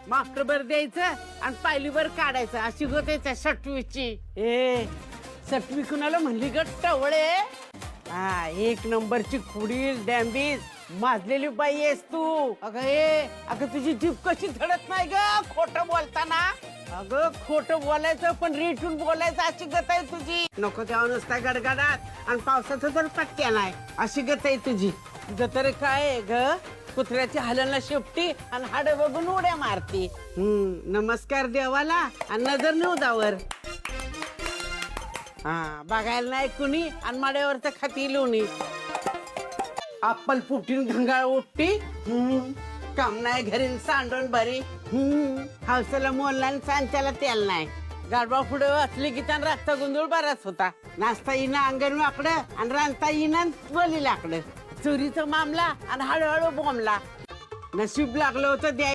मास्टरभर द्यायचं आणि पायलीभर काढायचं अशी गोतायचं सटवीची. ए सटवी कुणाला म्हणली ग टवळे? हा एक नंबरची खुडील डॅम्बीज माजलेली बाई आहेस तू. अगं अगं तुझी जीभ कशी धडत नाही ग खोटं बोलताना. अगं खोटं बोलायचं पण रेटून बोलायचं अशी गत आहे तुझी. नको तेव्हा नुसता गडगडाट आणि पावसाचा तर पट्ट्या नाही अशी गत आहे तुझी. तुझं तरी काय आहे ग कुत्र्याची हलना शेपटी आणि हाड बघून उड्या मारती. नमस्कार देवाला आणि नजर निवदावर. हा बघायला नाही कुणी आणि माड्यावरच खाती लोणी. आपण पुटीन घंगाळ उपटी. काम नाही घरी सांडून बरी. हौसाला मोलला आणि सांच्याला तेल नाही. गाडवा पुढे असली की त्यानं रस्ता गोंधळ बराच होता. नाचता येईना अंगण वाकडं आणि रांधता येईना बोली लाकडं. चोरीचा मामला आणि हळूहळू बोंबला. नशीब लागलं होतं द्या